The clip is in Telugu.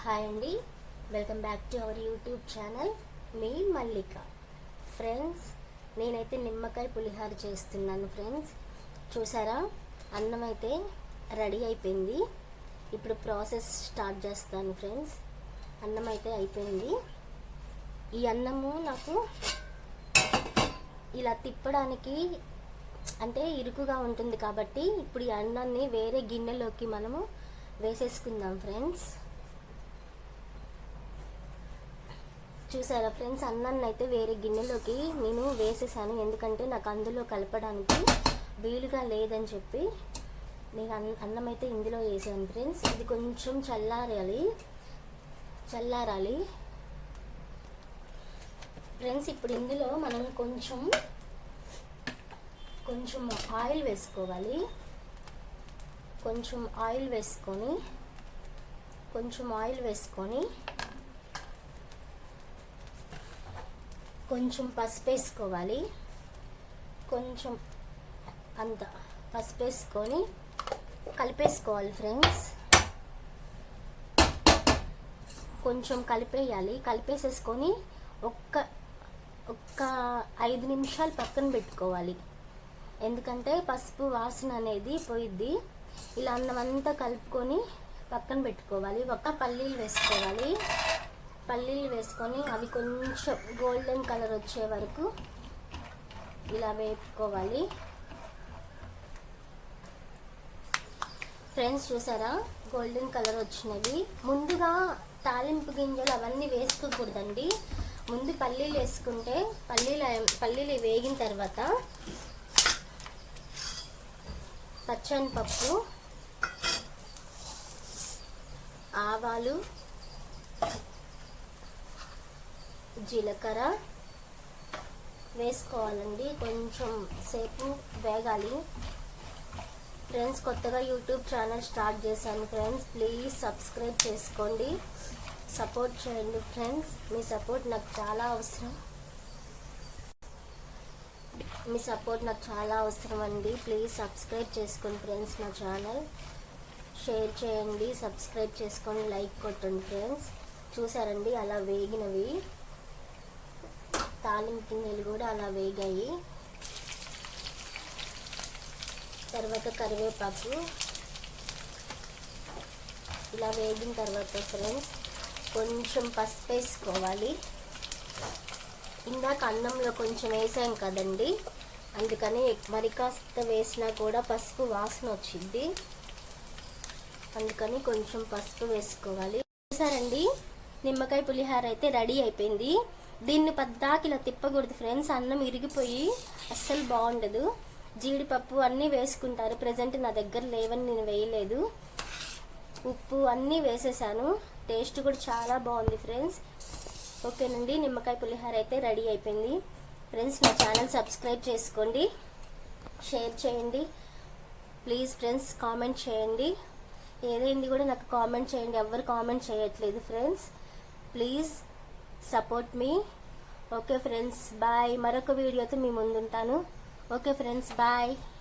హాయ్ అండి, welcome back to our YouTube channel me Mallika. Friends, నేనైతే నిమ్మకాయ పులిహార చేస్తున్నాను. ఫ్రెండ్స్ చూసారా, అన్నం అయితే రెడీ అయిపోయింది. ఇప్పుడు ప్రాసెస్ స్టార్ట్ చేస్తాను. ఫ్రెండ్స్, అన్నం అయితే అయిపోయింది. ఈ అన్నము నాకు ఇలా తిప్పడానికి అంటే ఇరుకుగా ఉంటుంది కాబట్టి ఇప్పుడు ఈ అన్నాన్ని వేరే గిన్నెలోకి మనము వేసేసుకుందాం. ఫ్రెండ్స్ చూసారా ఫ్రెండ్స్, అన్నాన్ని అయితే వేరే గిన్నెలోకి నేను వేసేసాను. ఎందుకంటే నాకు అందులో కలపడానికి వీలుగా లేదని చెప్పి నేను అన్నం అయితే ఇందులో వేసాను. ఫ్రెండ్స్, ఇది కొంచెం చల్లారాలి. ఫ్రెండ్స్, ఇప్పుడు ఇందులో మనం కొంచెం ఆయిల్ వేసుకోవాలి. కొంచెం ఆయిల్ వేసుకొని కొంచెం పసుపు వేసుకోవాలి. కొంచెం అంత పసుపు వేసుకొని కలిపేసుకోవాలి. ఫ్రెండ్స్, కొంచెం కలిపేసేసుకొని ఒక్క 5 నిమిషాలు పక్కన పెట్టుకోవాలి. ఎందుకంటే పసుపు వాసన అనేది పోయిద్ది. ఇలా అన్నమంతా కలుపుకొని పక్కన పెట్టుకోవాలి. పల్లీలు వేసుకొని అవి కొంచెం గోల్డెన్ కలర్ వచ్చే వరకు ఇలా వేపుకోవాలి. ఫ్రెండ్స్ చూసారా, గోల్డెన్ కలర్ వచ్చినవి. ముందుగా తాలింపు గింజలు అవన్నీ వేసుకోకూడదండి. ముందు పల్లీలు వేసుకుంటే పల్లీలు వేగిన తర్వాత పచ్చనిపప్పు, ఆవాలు, జీలకర్ర వేసుకోవాలండి. కొంచెం సేపు వేగాలి. ఫ్రెండ్స్, కొత్తగా యూట్యూబ్ ఛానల్ స్టార్ట్ చేశాను. ఫ్రెండ్స్, ప్లీజ్ సబ్స్క్రైబ్ చేసుకోండి, సపోర్ట్ చేయండి. ఫ్రెండ్స్, మీ సపోర్ట్ నాకు చాలా అవసరం అండి. ప్లీజ్ సబ్స్క్రైబ్ చేసుకోండి ఫ్రెండ్స్. నా ఛానల్ షేర్ చేయండి, సబ్స్క్రైబ్ చేసుకొని లైక్ కొట్టండి. ఫ్రెండ్స్ చూసారండి, అలా వేగినవి. తాలింపు గింజలు కూడా అలా వేగాయి. తర్వాత కరివేపాకు ఇలా వేగిన తర్వాత ఫ్రెండ్స్ కొంచెం పసుపు వేసుకోవాలి. ఇందాక అన్నంలో కొంచెం వేసాం కదండి, అందుకని మరి కాస్త వేసినా కూడా పసుపు వాసన వచ్చింది. అందుకని కొంచెం పసుపు వేసుకోవాలి. చూసారండి, నిమ్మకాయ పులిహార అయితే రెడీ అయిపోయింది. దీన్ని పద్దాకి ఇలా తిప్పకూడదు ఫ్రెండ్స్, అన్నం ఇరిగిపోయి అస్సలు బాగుండదు. జీడిపప్పు అన్నీ వేసుకుంటారు. ప్రజెంట్ నా దగ్గర లేవని నేను వేయలేదు. ఉప్పు అన్నీ వేసేసాను. టేస్ట్ కూడా చాలా బాగుంది ఫ్రెండ్స్. ఓకేనండి, నిమ్మకాయ పులిహార అయితే రెడీ అయిపోయింది. ఫ్రెండ్స్, నా ఛానల్ సబ్స్క్రైబ్ చేసుకోండి, షేర్ చేయండి. ప్లీజ్ ఫ్రెండ్స్ కామెంట్ చేయండి. ఏదైంది కూడా నాకు కామెంట్ చేయండి. ఎవరు కామెంట్ చేయట్లేదు ఫ్రెండ్స్. ప్లీజ్ సపోర్ట్ మీ. Okay friends, bye. మరొక వీడియోతో మీ ముందుంటాను. Okay friends, bye.